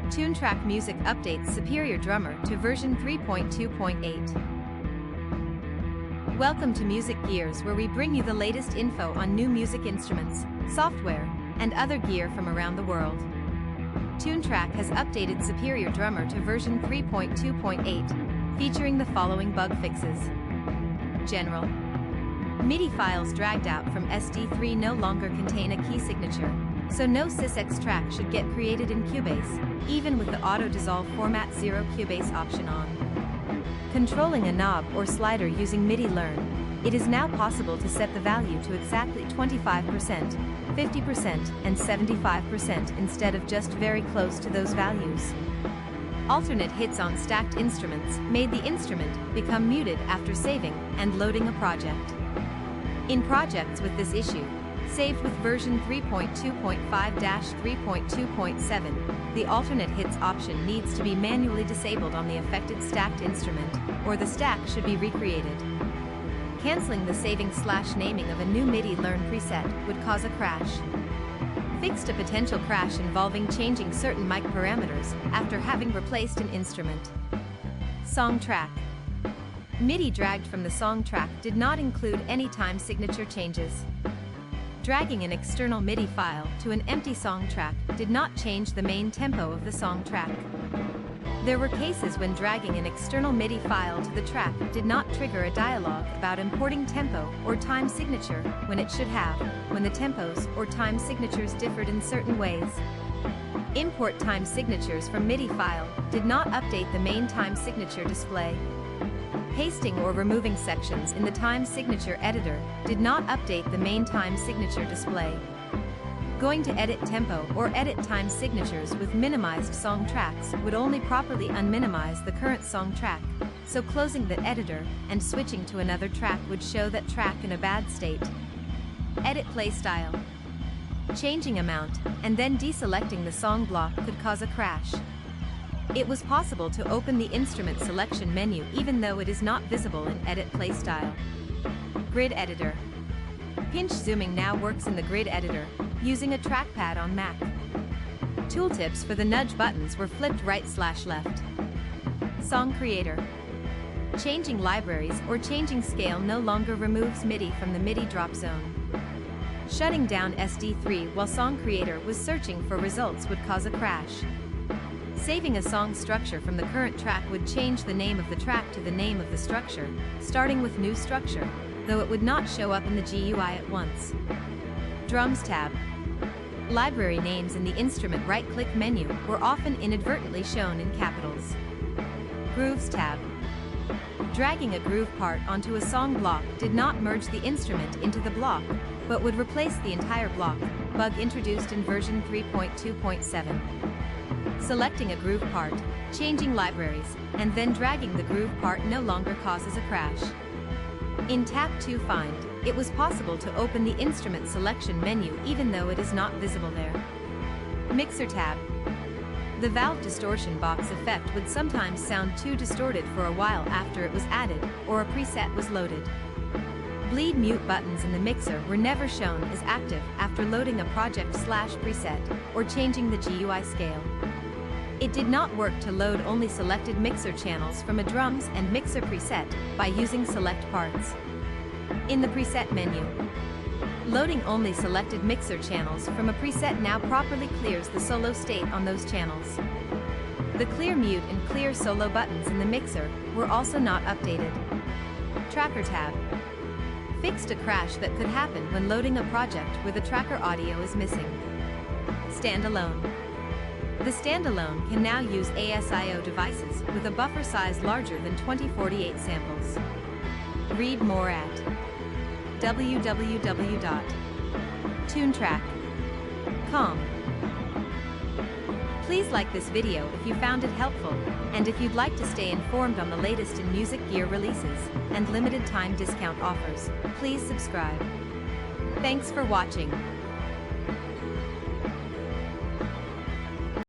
Toontrack Music updates Superior Drummer to version 3.2.8. Welcome to Music Gears, where we bring you the latest info on new music instruments, software, and other gear from around the world. Toontrack has updated Superior Drummer to version 3.2.8, featuring the following bug fixes. General. MIDI files dragged out from SD3 no longer contain a key signature, so no SysEx track should get created in Cubase, even with the auto-dissolve Format 0 Cubase option on. Controlling a knob or slider using MIDI Learn, it is now possible to set the value to exactly 25%, 50%, and 75% instead of just very close to those values. Alternate hits on stacked instruments made the instrument become muted after saving and loading a project. In projects with this issue, saved with version 3.2.5-3.2.7, the alternate hits option needs to be manually disabled on the affected stacked instrument, or the stack should be recreated. Canceling the saving/naming of a new MIDI Learn preset would cause a crash. Fixed a potential crash involving changing certain mic parameters after having replaced an instrument. Song track. MIDI dragged from the song track did not include any time signature changes. Dragging an external MIDI file to an empty song track did not change the main tempo of the song track. There were cases when dragging an external MIDI file to the track did not trigger a dialogue about importing tempo or time signature when it should have, when the tempos or time signatures differed in certain ways. Import time signatures from MIDI file did not update the main time signature display. Pasting or removing sections in the time signature editor did not update the main time signature display. Going to edit tempo or edit time signatures with minimized song tracks would only properly unminimize the current song track, so closing the editor and switching to another track would show that track in a bad state. Edit play style. Changing amount and then deselecting the song block could cause a crash. It was possible to open the instrument selection menu even though it is not visible in Edit Playstyle. Grid Editor. Pinch zooming now works in the Grid Editor, using a trackpad on Mac. Tooltips for the nudge buttons were flipped right/left. Song Creator. Changing libraries or changing scale no longer removes MIDI from the MIDI drop zone. Shutting down SD3 while Song Creator was searching for results would cause a crash. Saving a song structure from the current track would change the name of the track to the name of the structure, starting with new structure, though it would not show up in the GUI at once. Drums tab. Library names in the instrument right-click menu were often inadvertently shown in capitals. Grooves tab. Dragging a groove part onto a song block did not merge the instrument into the block, but would replace the entire block, bug introduced in version 3.2.7. Selecting a groove part, changing libraries, and then dragging the groove part no longer causes a crash. In Tab 2 Find, it was possible to open the instrument selection menu even though it is not visible there. Mixer tab. The valve distortion box effect would sometimes sound too distorted for a while after it was added or a preset was loaded. Bleed mute buttons in the mixer were never shown as active after loading a project/preset or changing the GUI scale. It did not work to load only selected mixer channels from a drums and mixer preset by using select parts. In the preset menu, loading only selected mixer channels from a preset now properly clears the solo state on those channels. The clear mute and clear solo buttons in the mixer were also not updated. Tracker tab. Fixed a crash that could happen when loading a project where the tracker audio is missing. Standalone. The standalone can now use ASIO devices with a buffer size larger than 2048 samples. Read more at www.toontrack.com. Please like this video if you found it helpful, and if you'd like to stay informed on the latest in music gear releases and limited time discount offers, please subscribe. Thanks for watching.